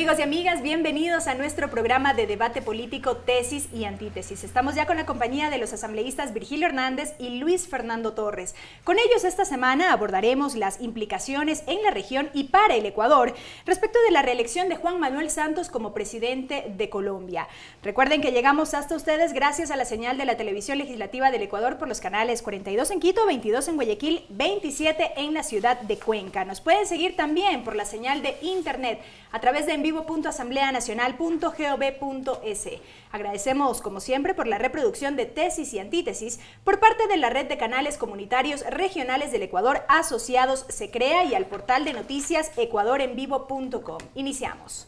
amigos y amigas? Bienvenidos a nuestro programa de debate político Tesis y Antítesis. Estamos ya con la compañía de los asambleístas Virgilio Hernández y Luis Fernando Torres. Con ellos esta semana abordaremos las implicaciones en la región y para el Ecuador respecto de la reelección de Juan Manuel Santos como presidente de Colombia. Recuerden que llegamos hasta ustedes gracias a la señal de la televisión legislativa del Ecuador por los canales 42 en Quito, 22 en Guayaquil, 27 en la ciudad de Cuenca. Nos pueden seguir también por la señal de internet a través de envivo.asambleanacional.gov.es. Agradecemos, como siempre, por la reproducción de Tesis y Antítesis por parte de la red de canales comunitarios regionales del Ecuador asociados SECREA y al portal de noticias ecuadorenvivo.com. Iniciamos.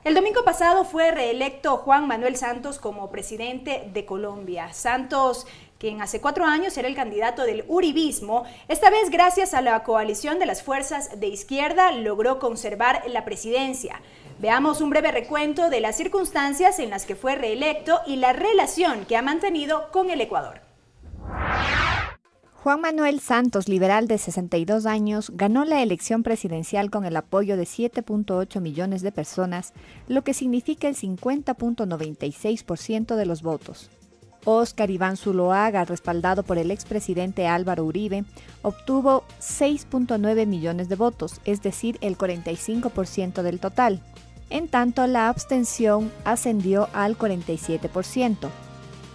El domingo pasado fue reelecto Juan Manuel Santos como presidente de Colombia. Santos, quien hace 4 años era el candidato del uribismo, esta vez gracias a la coalición de las fuerzas de izquierda logró conservar la presidencia. Veamos un breve recuento de las circunstancias en las que fue reelecto y la relación que ha mantenido con el Ecuador. Juan Manuel Santos, liberal de 62 años, ganó la elección presidencial con el apoyo de 7.8 millones de personas, lo que significa el 50.96% de los votos. Óscar Iván Zuloaga, respaldado por el expresidente Álvaro Uribe, obtuvo 6.9 millones de votos, es decir, el 45% del total. En tanto, la abstención ascendió al 47%.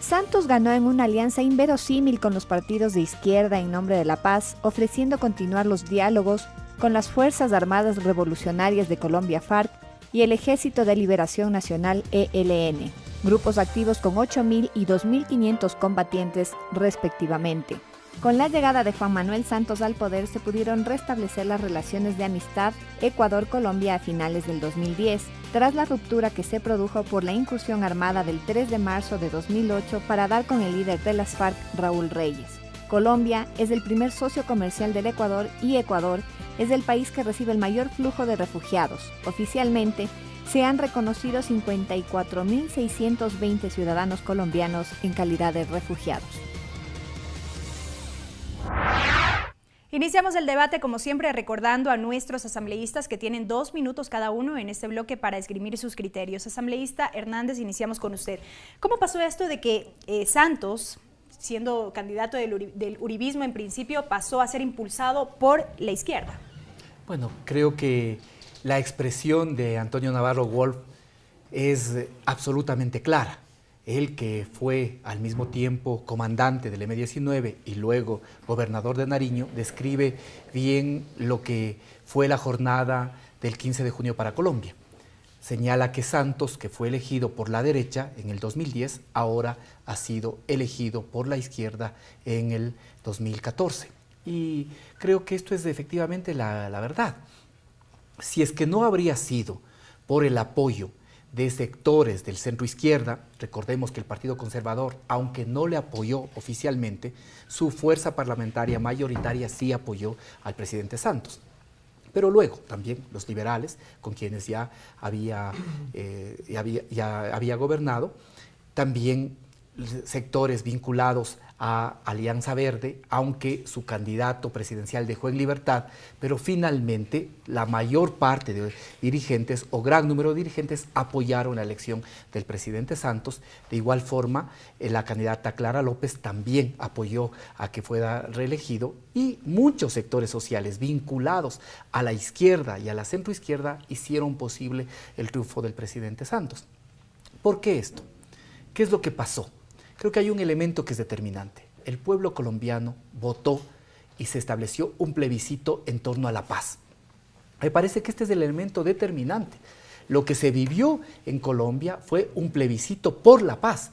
Santos ganó en una alianza inverosímil con los partidos de izquierda en nombre de la paz, ofreciendo continuar los diálogos con las Fuerzas Armadas Revolucionarias de Colombia FARC y el Ejército de Liberación Nacional ELN, grupos activos con 8.000 y 2.500 combatientes respectivamente. Con la llegada de Juan Manuel Santos al poder se pudieron restablecer las relaciones de amistad Ecuador-Colombia a finales del 2010, tras la ruptura que se produjo por la incursión armada del 3 de marzo de 2008 para dar con el líder de las FARC, Raúl Reyes. Colombia es el primer socio comercial del Ecuador y Ecuador es el país que recibe el mayor flujo de refugiados. Oficialmente, se han reconocido 54.620 ciudadanos colombianos en calidad de refugiados. Iniciamos el debate, como siempre, recordando a nuestros asambleístas que tienen 2 minutos cada uno en este bloque para esgrimir sus criterios. Asambleísta Hernández, iniciamos con usted. ¿Cómo pasó esto de que Santos, siendo candidato del uribismo en principio, pasó a ser impulsado por la izquierda? Bueno, creo que la expresión de Antonio Navarro Wolf es absolutamente clara. Él, que fue al mismo tiempo comandante del M-19 y luego gobernador de Nariño, describe bien lo que fue la jornada del 15 de junio para Colombia. Señala que Santos, que fue elegido por la derecha en el 2010, ahora ha sido elegido por la izquierda en el 2014. Y creo que esto es efectivamente la verdad. Si es que no habría sido por el apoyo de sectores del centro izquierda, recordemos que el Partido Conservador, aunque no le apoyó oficialmente, su fuerza parlamentaria mayoritaria sí apoyó al presidente Santos. Pero luego también los liberales, con quienes ya había gobernado, también sectores vinculados a Alianza Verde, aunque su candidato presidencial dejó en libertad, pero finalmente la mayor parte de dirigentes o gran número de dirigentes apoyaron la elección del presidente Santos. De igual forma, la candidata Clara López también apoyó a que fuera reelegido y muchos sectores sociales vinculados a la izquierda y a la centroizquierda hicieron posible el triunfo del presidente Santos. ¿Por qué esto? ¿Qué es lo que pasó? Creo que hay un elemento que es determinante. El pueblo colombiano votó y se estableció un plebiscito en torno a la paz. Me parece que este es el elemento determinante. Lo que se vivió en Colombia fue un plebiscito por la paz.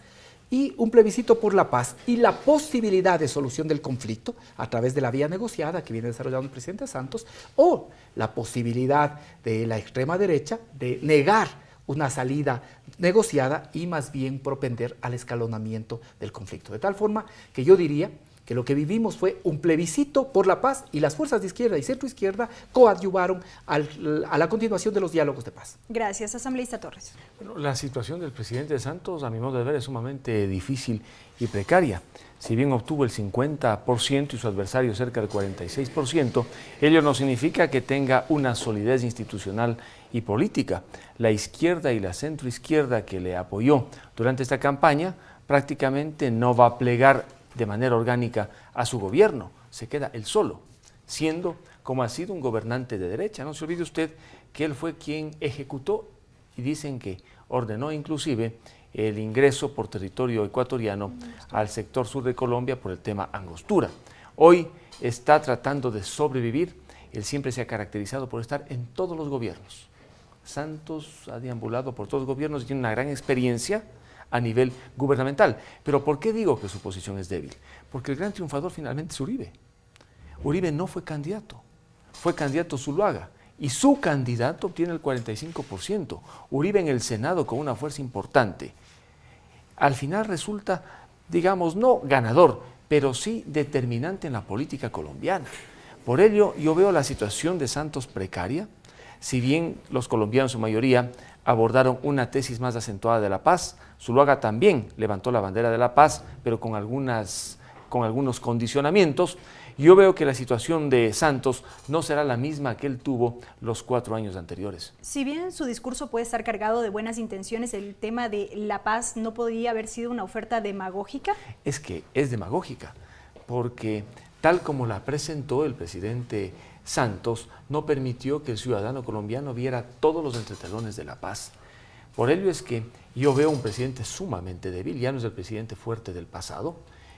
Y un plebiscito por la paz y la posibilidad de solución del conflicto a través de la vía negociada que viene desarrollando el presidente Santos, o la posibilidad de la extrema derecha de negar una salida negociada y más bien propender al escalonamiento del conflicto. De tal forma que yo diría que lo que vivimos fue un plebiscito por la paz y las fuerzas de izquierda y centroizquierda coadyuvaron a la continuación de los diálogos de paz. Gracias, asambleísta Torres. Bueno, la situación del presidente Santos, a mi modo de ver, es sumamente difícil y precaria. Si bien obtuvo el 50% y su adversario cerca del 46%, ello no significa que tenga una solidez institucional y política. La izquierda y la centroizquierda que le apoyó durante esta campaña prácticamente no va a plegar de manera orgánica a su gobierno, se queda él solo, siendo como ha sido un gobernante de derecha. No se olvide usted que él fue quien ejecutó y dicen que ordenó inclusive el ingreso por territorio ecuatoriano al sector sur de Colombia por el tema Angostura. Hoy está tratando de sobrevivir. Él siempre se ha caracterizado por estar en todos los gobiernos. Santos ha deambulado por todos los gobiernos y tiene una gran experiencia a nivel gubernamental. Pero ¿por qué digo que su posición es débil? Porque el gran triunfador finalmente es Uribe. Uribe no fue candidato Zuluaga, y su candidato obtiene el 45%. Uribe en el Senado con una fuerza importante. Al final resulta, digamos, no ganador, pero sí determinante en la política colombiana. Por ello, yo veo la situación de Santos precaria. Si bien los colombianos, en su mayoría, abordaron una tesis más acentuada de la paz, Zuluaga también levantó la bandera de la paz, pero con algunos condicionamientos. Yo veo que la situación de Santos no será la misma que él tuvo los 4 años anteriores. Si bien su discurso puede estar cargado de buenas intenciones, el tema de la paz no podría haber sido una oferta demagógica. Es que es demagógica, porque tal como la presentó el presidente Santos, no permitió que el ciudadano colombiano viera todos los entretelones de la paz. Por ello es que yo veo un presidente sumamente débil, ya no es el presidente fuerte del pasado.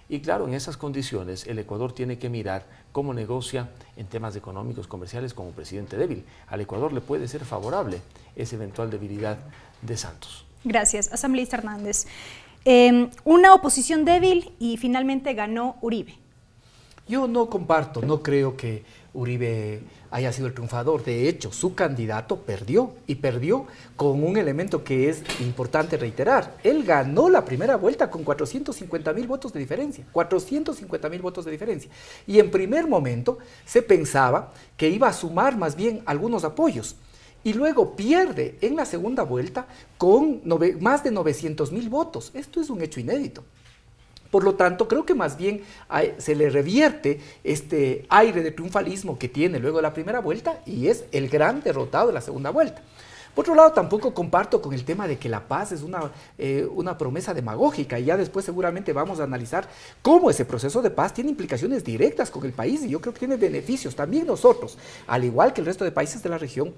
Y claro, en esas condiciones el Ecuador tiene que mirar cómo negocia en temas económicos, comerciales con un presidente débil. Al Ecuador le puede ser favorable esa eventual debilidad de Santos. Gracias. Asambleísta Hernández. Una oposición débil y finalmente ganó Uribe. Yo no comparto, no creo que Uribe haya sido el triunfador. De hecho, su candidato perdió, y perdió con un elemento que es importante reiterar. Él ganó la primera vuelta con 450.000 votos de diferencia, 450.000 votos de diferencia. Y en primer momento se pensaba que iba a sumar más bien algunos apoyos. Y luego pierde en la segunda vuelta con más de 900.000 votos. Esto es un hecho inédito. Por lo tanto, creo que más bien se le revierte este aire de triunfalismo que tiene luego de la primera vuelta y es el gran derrotado de la segunda vuelta. Por otro lado, tampoco comparto con el tema de que la paz es una promesa demagógica, y ya después seguramente vamos a analizar cómo ese proceso de paz tiene implicaciones directas con el país, y yo creo que tiene beneficios. También nosotros, al igual que el resto de países de la región,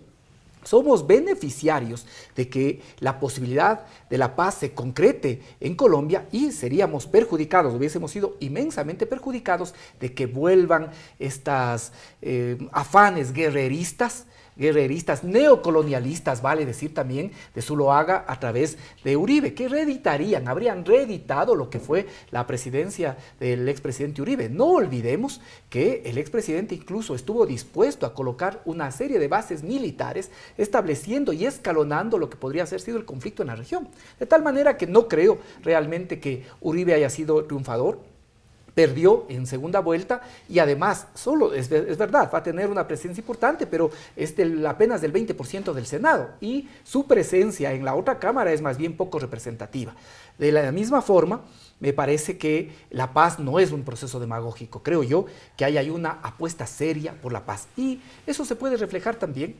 somos beneficiarios de que la posibilidad de la paz se concrete en Colombia, y seríamos perjudicados, hubiésemos sido inmensamente perjudicados de que vuelvan estas afanes guerreristas, neocolonialistas, vale decir también, de Zuluaga a través de Uribe, que habrían reeditado lo que fue la presidencia del expresidente Uribe. No olvidemos que el expresidente incluso estuvo dispuesto a colocar una serie de bases militares, estableciendo y escalonando lo que podría haber sido el conflicto en la región. De tal manera que no creo realmente que Uribe haya sido triunfador. Perdió en segunda vuelta, y además, es verdad, va a tener una presencia importante, pero es apenas del 20% del Senado, y su presencia en la otra Cámara es más bien poco representativa. De la misma forma, me parece que la paz no es un proceso demagógico. Creo yo que hay una apuesta seria por la paz, y eso se puede reflejar también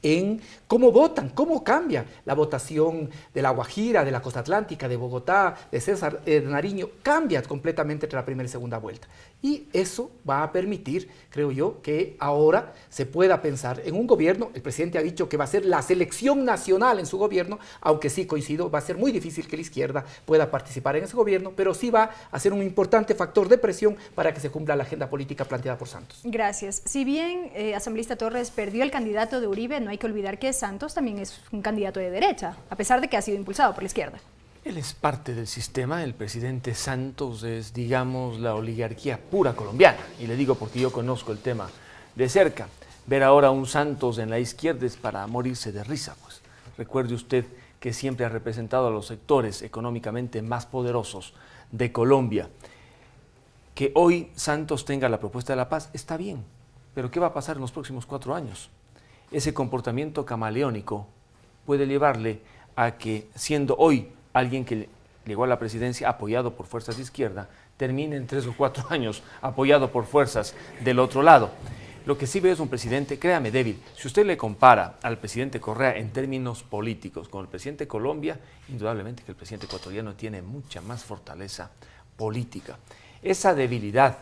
en cómo votan, cómo cambia la votación de La Guajira, de la Costa Atlántica, de Bogotá, de César Nariño, cambia completamente entre la primera y segunda vuelta. Y eso va a permitir, creo yo, que ahora se pueda pensar en un gobierno. El presidente ha dicho que va a ser la selección nacional en su gobierno, aunque sí coincido, va a ser muy difícil que la izquierda pueda participar en ese gobierno, pero sí va a ser un importante factor de presión para que se cumpla la agenda política planteada por Santos. Gracias. Si bien, asambleísta Torres, perdió el candidato de Uribe, no hay que olvidar que Santos también es un candidato de derecha, a pesar de que ha sido impulsado por la izquierda. Él es parte del sistema. El presidente Santos es, digamos, la oligarquía pura colombiana, y le digo porque yo conozco el tema de cerca. Ver ahora a un Santos en la izquierda es para morirse de risa, pues. Recuerde usted que siempre ha representado a los sectores económicamente más poderosos de Colombia. Que hoy Santos tenga la propuesta de la paz está bien, pero ¿qué va a pasar en los próximos 4 años? Ese comportamiento camaleónico puede llevarle a que, siendo hoy alguien que llegó a la presidencia apoyado por fuerzas de izquierda, termine en 3 o 4 años apoyado por fuerzas del otro lado. Lo que sí veo es un presidente, créame, débil. Si usted le compara al presidente Correa en términos políticos con el presidente de Colombia, indudablemente que el presidente ecuatoriano tiene mucha más fortaleza política. Esa debilidad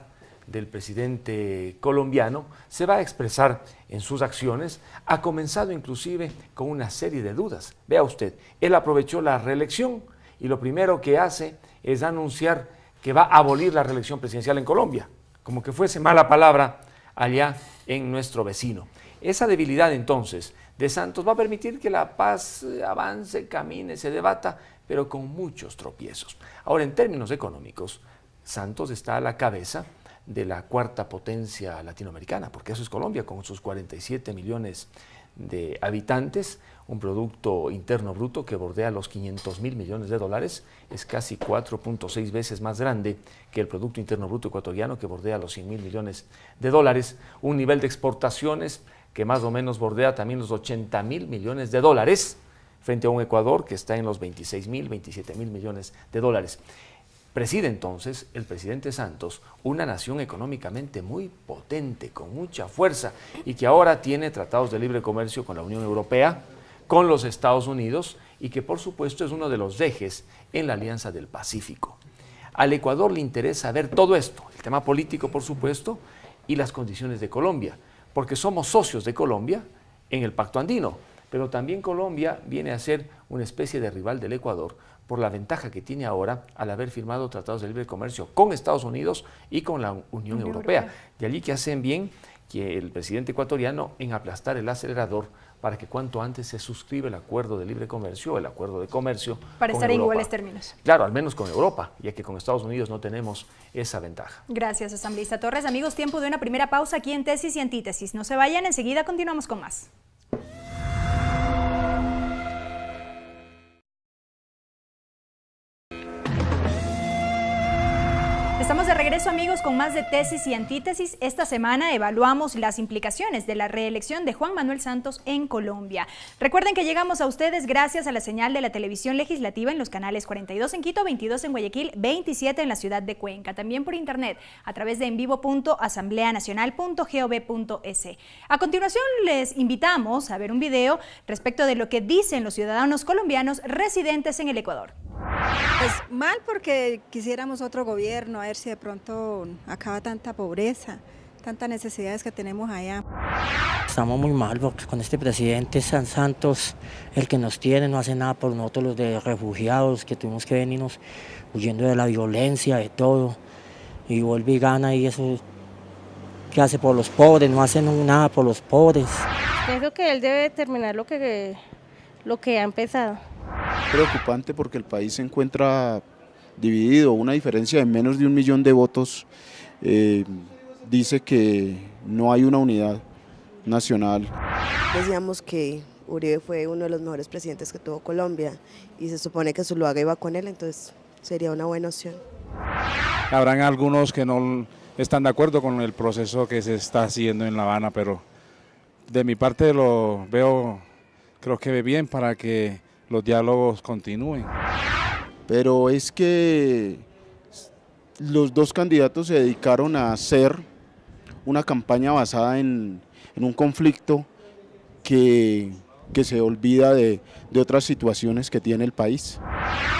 del presidente colombiano se va a expresar en sus acciones, ha comenzado inclusive con una serie de dudas. Vea usted, él aprovechó la reelección y lo primero que hace es anunciar que va a abolir la reelección presidencial en Colombia, como que fuese mala palabra allá en nuestro vecino. Esa debilidad entonces de Santos va a permitir que la paz avance, camine, se debata, pero con muchos tropiezos. Ahora, en términos económicos, Santos está a la cabeza de la cuarta potencia latinoamericana, porque eso es Colombia, con sus 47 millones de habitantes, un Producto Interno Bruto que bordea los 500.000 millones de dólares, es casi 4.6 veces más grande que el Producto Interno Bruto ecuatoriano que bordea los 100.000 millones de dólares, un nivel de exportaciones que más o menos bordea también los 80.000 millones de dólares, frente a un Ecuador que está en los 26.000, 27.000 millones de dólares. Preside entonces el presidente Santos una nación económicamente muy potente, con mucha fuerza, y que ahora tiene tratados de libre comercio con la Unión Europea, con los Estados Unidos, y que por supuesto es uno de los ejes en la Alianza del Pacífico. Al Ecuador le interesa ver todo esto, el tema político por supuesto, y las condiciones de Colombia, porque somos socios de Colombia en el Pacto Andino, pero también Colombia viene a ser una especie de rival del Ecuador por la ventaja que tiene ahora al haber firmado tratados de libre comercio con Estados Unidos y con la Unión Europea. De allí que hacen bien que el presidente ecuatoriano en aplastar el acelerador para que cuanto antes se suscriba el acuerdo de libre comercio, el acuerdo de comercio para con estar en Europa. iguales términos. Claro, al menos con Europa, ya que con Estados Unidos no tenemos esa ventaja. Gracias, asambleísta Torres. Amigos, tiempo de una primera pausa aquí en Tesis y Antítesis. No se vayan, enseguida continuamos con más. Estamos de regreso, amigos, con más de Tesis y Antítesis. Esta semana evaluamos las implicaciones de la reelección de Juan Manuel Santos en Colombia. Recuerden que llegamos a ustedes gracias a la señal de la televisión legislativa en los canales 42 en Quito, 22 en Guayaquil, 27 en la ciudad de Cuenca. También por internet a través de envivo.asambleanacional.gov.es. A continuación les invitamos a ver un video respecto de lo que dicen los ciudadanos colombianos residentes en el Ecuador. Pues mal, porque quisiéramos otro gobierno, a ver si de pronto acaba tanta pobreza, tantas necesidades que tenemos allá. Estamos muy mal porque con este presidente Santos, el que nos tiene, no hace nada por nosotros los de refugiados, que tuvimos que venirnos huyendo de la violencia, de todo, y vuelve y gana, y eso que hace por los pobres, no hace nada por los pobres. Pienso que él debe terminar lo que ha empezado. Preocupante porque el país se encuentra dividido, una diferencia de menos de 1 millón de votos dice que no hay una unidad nacional. Decíamos que Uribe fue uno de los mejores presidentes que tuvo Colombia y se supone que Zuluaga iba con él, entonces sería una buena opción. Habrán algunos que no están de acuerdo con el proceso que se está haciendo en La Habana, pero de mi parte lo veo, creo que ve bien para que los diálogos continúen. Pero es que los dos candidatos se dedicaron a hacer una campaña basada en un conflicto que se olvida de otras situaciones que tiene el país.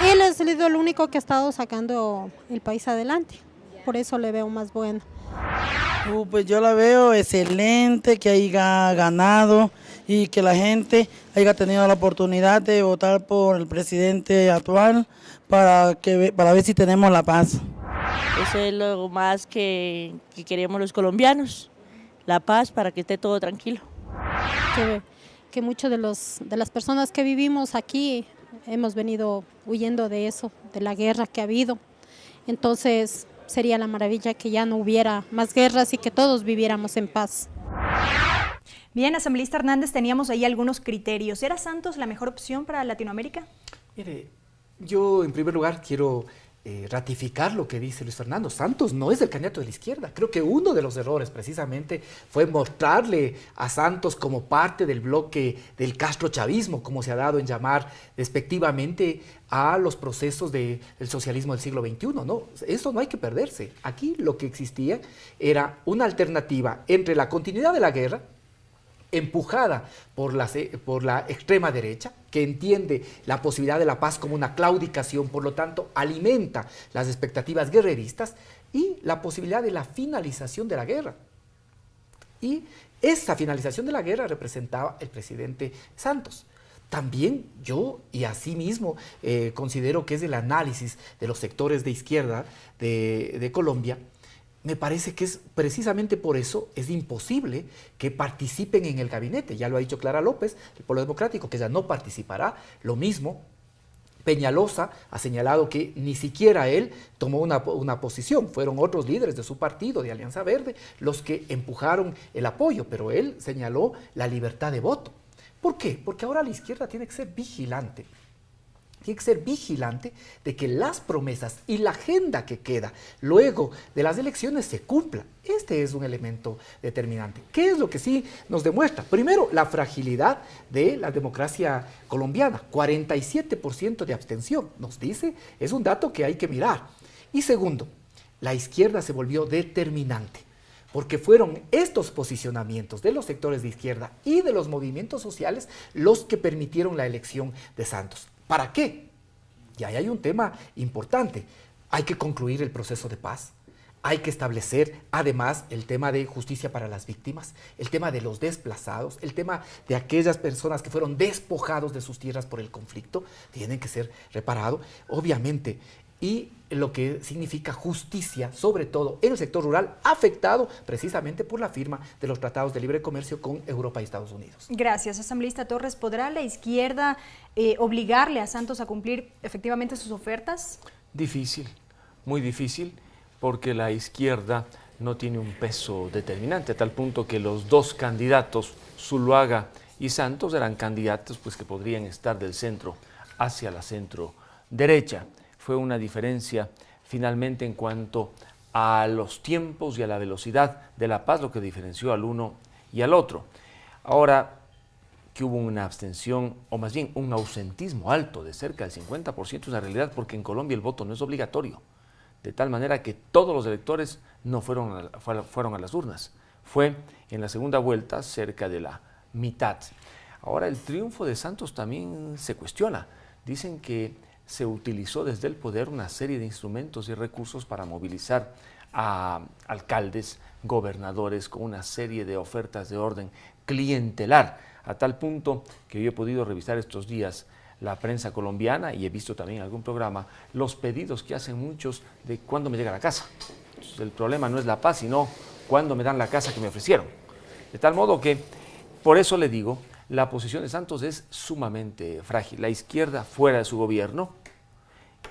Él ha sido el único que ha estado sacando el país adelante, por eso le veo más bueno. Pues yo la veo excelente, que haya ganado y que la gente haya tenido la oportunidad de votar por el presidente actual para ver si tenemos la paz. Eso es lo más que queremos los colombianos, la paz para que esté todo tranquilo. Que muchos de las personas que vivimos aquí hemos venido huyendo de eso, de la guerra que ha habido. Entonces sería la maravilla que ya no hubiera más guerras y que todos viviéramos en paz. Bien, asambleísta Hernández, teníamos ahí algunos criterios. ¿Era Santos la mejor opción para Latinoamérica? Mire, yo en primer lugar quiero ratificar lo que dice Luis Fernando. Santos no es el candidato de la izquierda. Creo que uno de los errores precisamente fue mostrarle a Santos como parte del bloque del castrochavismo, como se ha dado en llamar despectivamente a los procesos del socialismo del siglo XXI. No, eso no hay que perderse. Aquí lo que existía era una alternativa entre la continuidad de la guerra, empujada por la extrema derecha, que entiende la posibilidad de la paz como una claudicación, por lo tanto alimenta las expectativas guerreristas, y la posibilidad de la finalización de la guerra. Y esa finalización de la guerra representaba el presidente Santos. También yo, y así mismo, considero que es el análisis de los sectores de izquierda de Colombia. Me parece que es precisamente por eso es imposible que participen en el gabinete. Ya lo ha dicho Clara López, el Polo Democrático, que ella no participará. Lo mismo, Peñalosa ha señalado que ni siquiera él tomó una posición. Fueron otros líderes de su partido, de Alianza Verde, los que empujaron el apoyo, pero él señaló la libertad de voto. ¿Por qué? Porque ahora la izquierda tiene que ser vigilante. Tiene que ser vigilante de que las promesas y la agenda que queda luego de las elecciones se cumpla. Este es un elemento determinante. ¿Qué es lo que sí nos demuestra? Primero, la fragilidad de la democracia colombiana. 47% de abstención, nos dice, es un dato que hay que mirar. Y segundo, la izquierda se volvió determinante, porque fueron estos posicionamientos de los sectores de izquierda y de los movimientos sociales los que permitieron la elección de Santos. ¿Para qué? Y ahí hay un tema importante. Hay que concluir el proceso de paz. Hay que establecer, además, el tema de justicia para las víctimas, el tema de los desplazados, el tema de aquellas personas que fueron despojados de sus tierras por el conflicto, tienen que ser reparados, obviamente. Y lo que significa justicia, sobre todo en el sector rural, afectado precisamente por la firma de los tratados de libre comercio con Europa y Estados Unidos. Gracias, asambleísta Torres. ¿Podrá la izquierda obligarle a Santos a cumplir efectivamente sus ofertas? Difícil, muy difícil, porque la izquierda no tiene un peso determinante, a tal punto que los dos candidatos, Zuluaga y Santos, eran candidatos pues, que podrían estar del centro hacia la centro derecha. Fue una diferencia finalmente en cuanto a los tiempos y a la velocidad de la paz, lo que diferenció al uno y al otro. Ahora que hubo una abstención, o más bien un ausentismo alto de cerca del 50%, es una realidad, porque en Colombia el voto no es obligatorio, de tal manera que todos los electores no fueron a las urnas. Fue en la segunda vuelta cerca de la mitad. Ahora el triunfo de Santos también se cuestiona. Dicen que se utilizó desde el poder una serie de instrumentos y recursos para movilizar a alcaldes, gobernadores, con una serie de ofertas de orden clientelar, a tal punto que yo he podido revisar estos días la prensa colombiana y he visto también en algún programa los pedidos que hacen muchos de cuándo me llega la casa. Entonces, el problema no es la paz, sino cuándo me dan la casa que me ofrecieron. De tal modo que, por eso le digo, la posición de Santos es sumamente frágil. La izquierda fuera de su gobierno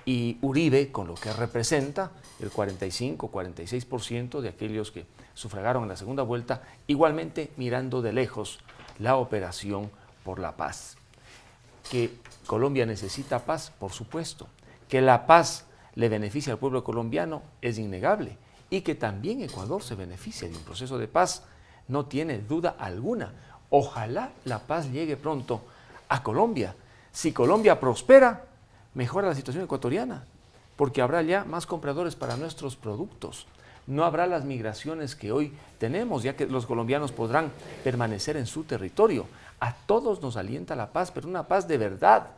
y Uribe, con lo que representa el 45-46% de aquellos que sufragaron en la segunda vuelta, igualmente mirando de lejos la operación por la paz. Que Colombia necesita paz, por supuesto. Que la paz le beneficia al pueblo colombiano es innegable. Y que también Ecuador se beneficia de un proceso de paz, no tiene duda alguna. Ojalá la paz llegue pronto a Colombia. Si Colombia prospera, mejora la situación ecuatoriana, porque habrá ya más compradores para nuestros productos. No habrá las migraciones que hoy tenemos, ya que los colombianos podrán permanecer en su territorio. A todos nos alienta la paz, pero una paz de verdad,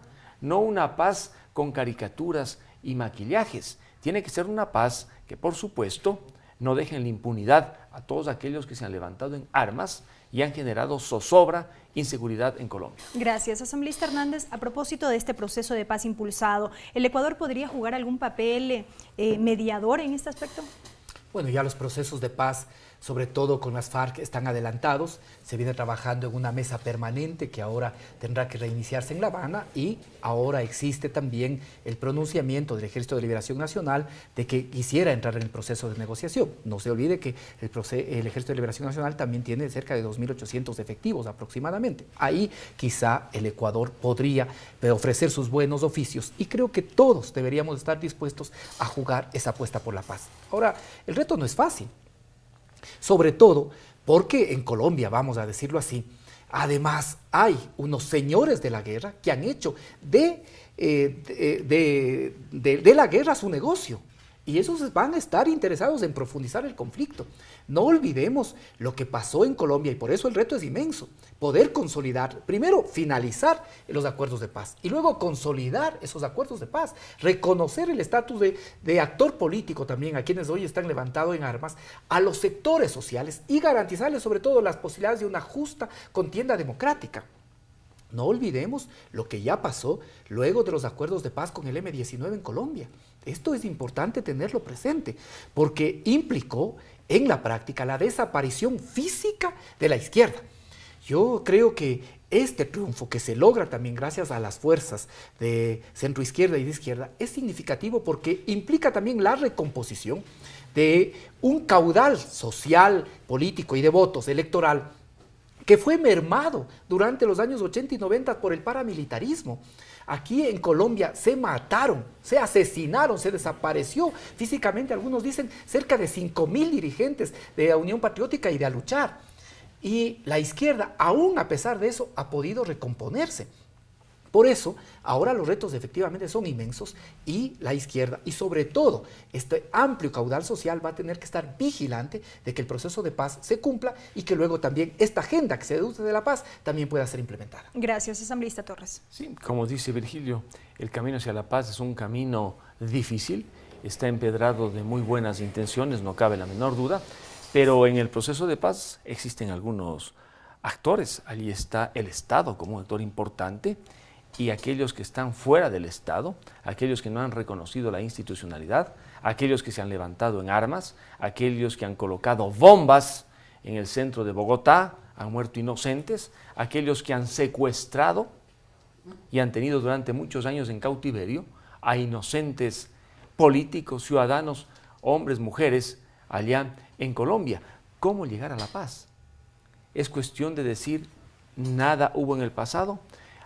no una paz con caricaturas y maquillajes. Tiene que ser una paz que, por supuesto, no deje en la impunidad a todos aquellos que se han levantado en armas y han generado zozobra, inseguridad en Colombia. Gracias, asambleísta Hernández. A propósito de este proceso de paz impulsado, ¿el Ecuador podría jugar algún papel mediador en este aspecto? Bueno, ya los procesos de paz, sobre todo con las FARC, están adelantados. Se viene trabajando en una mesa permanente que ahora tendrá que reiniciarse en La Habana, y ahora existe también el pronunciamiento del Ejército de Liberación Nacional de que quisiera entrar en el proceso de negociación. No se olvide que el Ejército de Liberación Nacional también tiene cerca de 2.800 efectivos aproximadamente. Ahí quizá el Ecuador podría ofrecer sus buenos oficios, y creo que todos deberíamos estar dispuestos a jugar esa apuesta por la paz. Ahora, el reto no es fácil. Sobre todo porque en Colombia, vamos a decirlo así, además hay unos señores de la guerra que han hecho de la guerra su negocio, y esos van a estar interesados en profundizar el conflicto. No olvidemos lo que pasó en Colombia, y por eso el reto es inmenso. Poder consolidar, primero finalizar los acuerdos de paz, y luego consolidar esos acuerdos de paz, reconocer el estatus de actor político también a quienes hoy están levantados en armas, a los sectores sociales, y garantizarles sobre todo las posibilidades de una justa contienda democrática. No olvidemos lo que ya pasó luego de los acuerdos de paz con el M-19 en Colombia. Esto es importante tenerlo presente, porque implicó en la práctica la desaparición física de la izquierda. Yo creo que este triunfo, que se logra también gracias a las fuerzas de centroizquierda y de izquierda, es significativo porque implica también la recomposición de un caudal social, político y de votos electoral que fue mermado durante los años 80 y 90 por el paramilitarismo. Aquí en Colombia se mataron, se asesinaron, se desapareció físicamente, algunos dicen cerca de 5.000 dirigentes de la Unión Patriótica y de Aluchar. Y la izquierda, aún a pesar de eso, ha podido recomponerse. Por eso, ahora los retos efectivamente son inmensos, y la izquierda, y sobre todo este amplio caudal social, va a tener que estar vigilante de que el proceso de paz se cumpla, y que luego también esta agenda que se deduce de la paz también pueda ser implementada. Gracias, asambleísta Torres. Sí, como dice Virgilio, el camino hacia la paz es un camino difícil, está empedrado de muy buenas intenciones, no cabe la menor duda, pero en el proceso de paz existen algunos actores. Allí está el Estado como un actor importante, y aquellos que están fuera del Estado, aquellos que no han reconocido la institucionalidad, aquellos que se han levantado en armas, aquellos que han colocado bombas en el centro de Bogotá, han muerto inocentes, aquellos que han secuestrado y han tenido durante muchos años en cautiverio a inocentes políticos, ciudadanos, hombres, mujeres, allá en Colombia. ¿Cómo llegar a la paz? ¿Es cuestión de decir nada hubo en el pasado?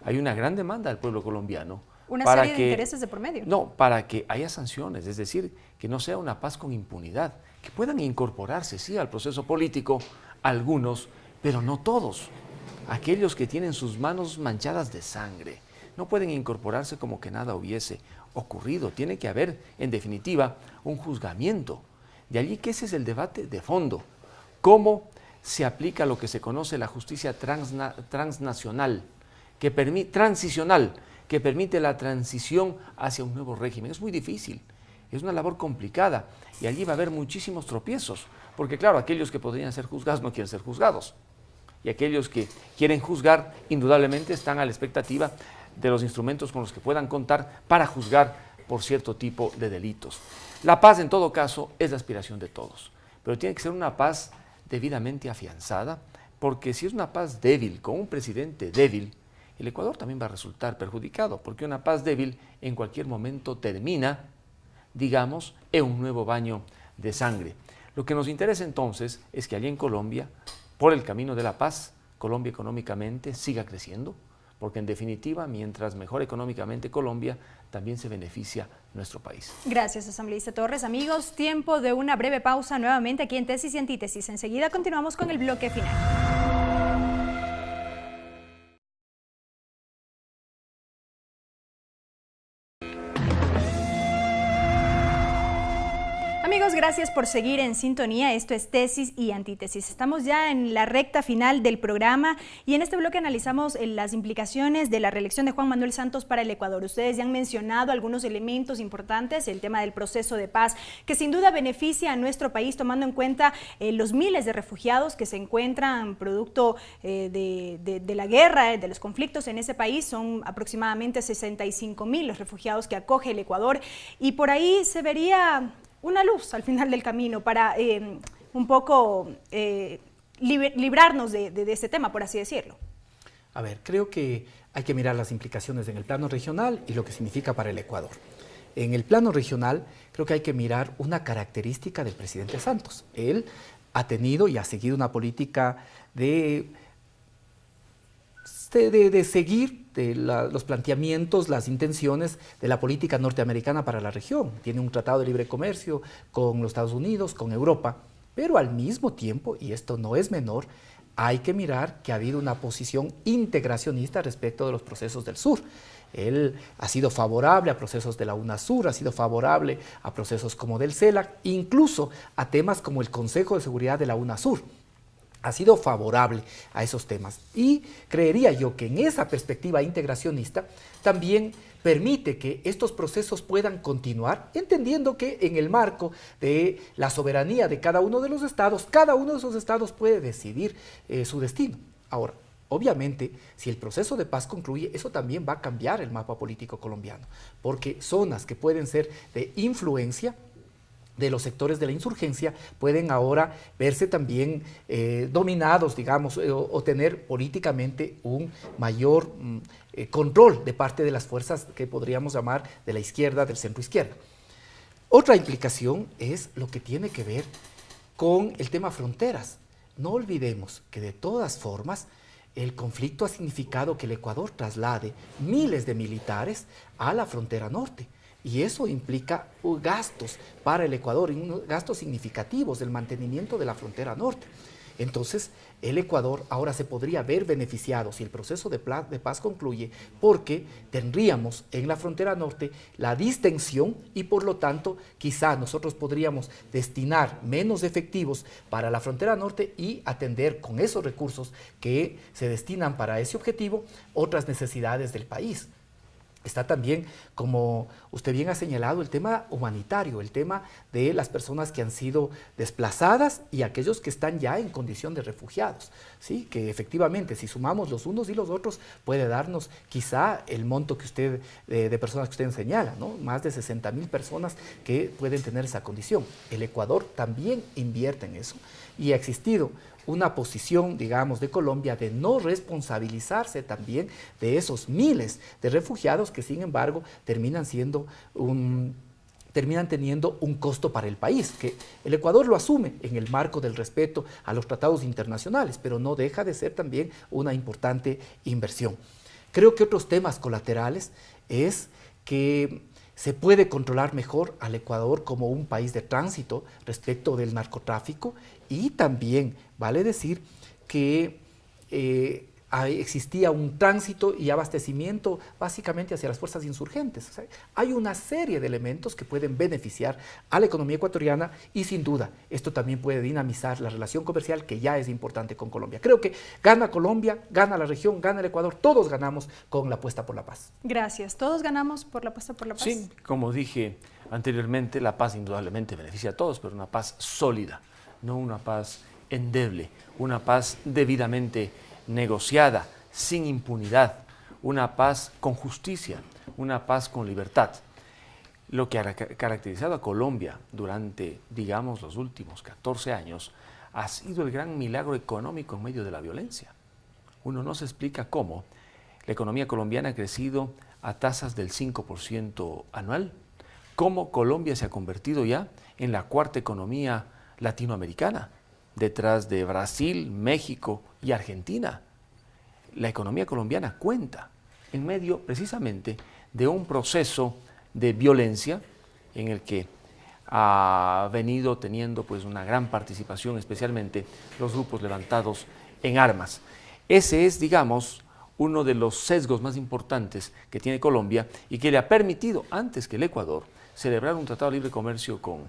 Hay una gran demanda del pueblo colombiano. Una serie de intereses de por medio. No, para que haya sanciones, es decir, que no sea una paz con impunidad, que puedan incorporarse, sí, al proceso político algunos, pero no todos. Aquellos que tienen sus manos manchadas de sangre no pueden incorporarse como que nada hubiese ocurrido. Tiene que haber, en definitiva, un juzgamiento. De allí que ese es el debate de fondo. ¿Cómo se aplica lo que se conoce la justicia transnacional, transicional, que permite la transición hacia un nuevo régimen? Es muy difícil, es una labor complicada, y allí va a haber muchísimos tropiezos, porque claro, aquellos que podrían ser juzgados no quieren ser juzgados, y aquellos que quieren juzgar indudablemente están a la expectativa de los instrumentos con los que puedan contar para juzgar por cierto tipo de delitos. La paz, en todo caso, es la aspiración de todos, pero tiene que ser una paz debidamente afianzada, porque si es una paz débil, con un presidente débil, el Ecuador también va a resultar perjudicado, porque una paz débil en cualquier momento termina, digamos, en un nuevo baño de sangre. Lo que nos interesa entonces es que allí en Colombia, por el camino de la paz, Colombia económicamente siga creciendo, porque en definitiva, mientras mejor económicamente Colombia, también se beneficia nuestro país. Gracias, asambleísta Torres. Amigos, tiempo de una breve pausa nuevamente aquí en Tesis y Antítesis. Enseguida continuamos con el bloque final. Amigos, gracias por seguir en sintonía. Esto es Tesis y Antítesis. Estamos ya en la recta final del programa, y en este bloque analizamos las implicaciones de la reelección de Juan Manuel Santos para el Ecuador. Ustedes ya han mencionado algunos elementos importantes, el tema del proceso de paz, que sin duda beneficia a nuestro país, tomando en cuenta los miles de refugiados que se encuentran producto de la guerra, de los conflictos en ese país. Son aproximadamente 65.000 los refugiados que acoge el Ecuador, y por ahí se vería una luz al final del camino para un poco librarnos de este tema, por así decirlo? A ver, creo que hay que mirar las implicaciones en el plano regional y lo que significa para el Ecuador. En el plano regional, creo que hay que mirar una característica del presidente Santos. Él ha tenido y ha seguido una política de seguir los planteamientos, las intenciones de la política norteamericana para la región. Tiene un tratado de libre comercio con los Estados Unidos, con Europa, pero al mismo tiempo, y esto no es menor, hay que mirar que ha habido una posición integracionista respecto de los procesos del sur. Él ha sido favorable a procesos de la UNASUR, ha sido favorable a procesos como del CELAC, incluso a temas como el Consejo de Seguridad de la UNASUR. Ha sido favorable a esos temas. Y creería yo que en esa perspectiva integracionista también permite que estos procesos puedan continuar, entendiendo que en el marco de la soberanía de cada uno de los estados, cada uno de esos estados puede decidir su destino. Ahora, obviamente, si el proceso de paz concluye, eso también va a cambiar el mapa político colombiano, porque zonas que pueden ser de influencia de los sectores de la insurgencia pueden ahora verse también dominados, digamos, o tener políticamente un mayor control de parte de las fuerzas que podríamos llamar de la izquierda, del centro izquierda. Otra implicación es lo que tiene que ver con el tema fronteras. No olvidemos que de todas formas el conflicto ha significado que el Ecuador traslade miles de militares a la frontera norte. Y eso implica gastos para el Ecuador, gastos significativos del mantenimiento de la frontera norte. Entonces, el Ecuador ahora se podría ver beneficiado si el proceso de paz concluye, porque tendríamos en la frontera norte la distensión y por lo tanto quizá nosotros podríamos destinar menos efectivos para la frontera norte y atender con esos recursos que se destinan para ese objetivo otras necesidades del país. Está también, como usted bien ha señalado, el tema humanitario, el tema de las personas que han sido desplazadas y aquellos que están ya en condición de refugiados, ¿sí? Que efectivamente, si sumamos los unos y los otros, puede darnos quizá el monto que usted, de personas que usted señala, ¿no? Más de 60.000 personas que pueden tener esa condición. El Ecuador también invierte en eso y ha existido una posición, digamos, de Colombia de no responsabilizarse también de esos miles de refugiados que, sin embargo, terminan teniendo un costo para el país, que el Ecuador lo asume en el marco del respeto a los tratados internacionales, pero no deja de ser también una importante inversión. Creo que otros temas colaterales es que se puede controlar mejor al Ecuador como un país de tránsito respecto del narcotráfico y también vale decir que existía un tránsito y abastecimiento básicamente hacia las fuerzas insurgentes. O sea, hay una serie de elementos que pueden beneficiar a la economía ecuatoriana y sin duda esto también puede dinamizar la relación comercial que ya es importante con Colombia. Creo que gana Colombia, gana la región, gana el Ecuador, todos ganamos con la apuesta por la paz. Gracias, todos ganamos por la apuesta por la paz. Sí, como dije anteriormente, la paz indudablemente beneficia a todos, pero una paz sólida, no una paz endeble, una paz debidamente negociada, sin impunidad, una paz con justicia, una paz con libertad. Lo que ha caracterizado a Colombia durante, digamos, los últimos 14 años ha sido el gran milagro económico en medio de la violencia. Uno no se explica cómo la economía colombiana ha crecido a tasas del 5% anual, cómo Colombia se ha convertido ya en la cuarta economía latinoamericana, detrás de Brasil, México y Argentina. La economía colombiana cuenta en medio precisamente de un proceso de violencia en el que ha venido teniendo pues una gran participación, especialmente los grupos levantados en armas. Ese es, digamos, uno de los sesgos más importantes que tiene Colombia y que le ha permitido, antes que el Ecuador, celebrar un tratado de libre comercio con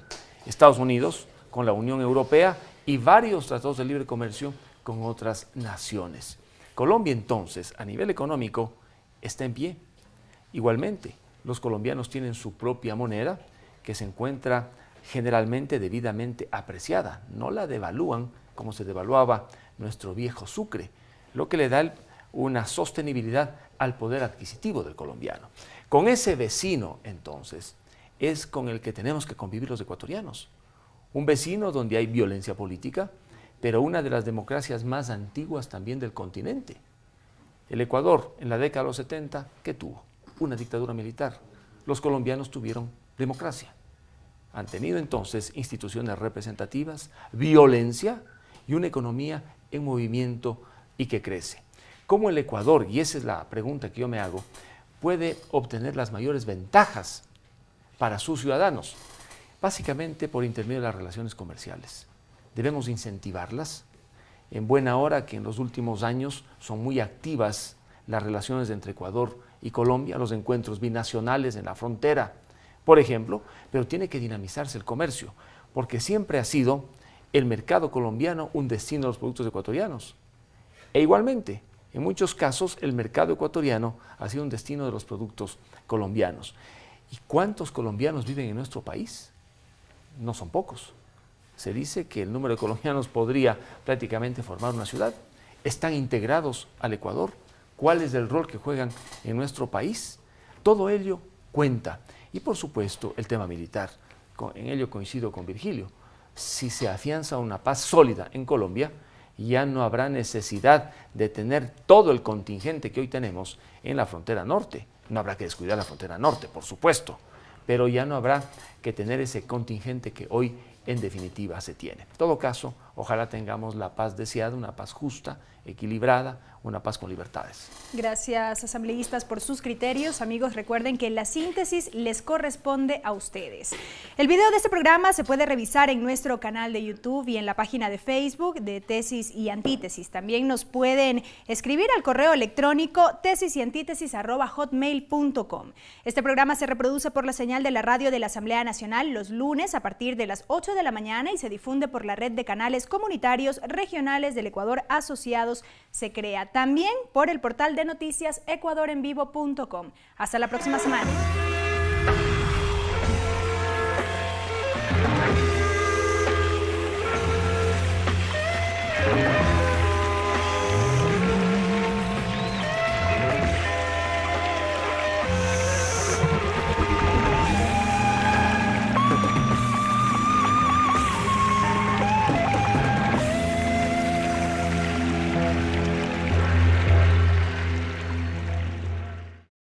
Estados Unidos, con la Unión Europea y varios tratados de libre comercio con otras naciones. Colombia entonces, a nivel económico, está en pie. Igualmente, los colombianos tienen su propia moneda que se encuentra generalmente debidamente apreciada. No la devalúan como se devaluaba nuestro viejo sucre, lo que le da una sostenibilidad al poder adquisitivo del colombiano. Con ese vecino, entonces, es con el que tenemos que convivir los ecuatorianos. Un vecino donde hay violencia política, pero una de las democracias más antiguas también del continente. El Ecuador, en la década de los 70, ¿qué tuvo? Una dictadura militar. Los colombianos tuvieron democracia. Han tenido entonces instituciones representativas, violencia y una economía en movimiento y que crece. ¿Cómo el Ecuador, y esa es la pregunta que yo me hago, puede obtener las mayores ventajas para sus ciudadanos? Básicamente por intermedio de las relaciones comerciales. Debemos incentivarlas. En buena hora que en los últimos años son muy activas las relaciones entre Ecuador y Colombia, los encuentros binacionales en la frontera, por ejemplo, pero tiene que dinamizarse el comercio, porque siempre ha sido el mercado colombiano un destino de los productos ecuatorianos. E igualmente, en muchos casos, el mercado ecuatoriano ha sido un destino de los productos colombianos. ¿Y cuántos colombianos viven en nuestro país? No son pocos. Se dice que el número de colombianos podría prácticamente formar una ciudad. ¿Están integrados al Ecuador? ¿Cuál es el rol que juegan en nuestro país? Todo ello cuenta. Y por supuesto, el tema militar. En ello coincido con Virgilio. Si se afianza una paz sólida en Colombia, ya no habrá necesidad de tener todo el contingente que hoy tenemos en la frontera norte. No habrá que descuidar la frontera norte, por supuesto, pero ya no habrá que tener ese contingente que hoy en definitiva se tiene. En todo caso, ojalá tengamos la paz deseada, una paz justa, equilibrada, una paz con libertades. Gracias, asambleístas, por sus criterios. Amigos, recuerden que la síntesis les corresponde a ustedes. El video de este programa se puede revisar en nuestro canal de YouTube y en la página de Facebook de Tesis y Antítesis. También nos pueden escribir al correo electrónico tesisyantitesis@hotmail.com. Este programa se reproduce por la señal de la radio de la Asamblea Nacional los lunes a partir de las 8 de la mañana y se difunde por la red de canales comunitarios regionales del Ecuador asociados Se Crea. También por el portal de noticias ecuadorenvivo.com. Hasta la próxima semana.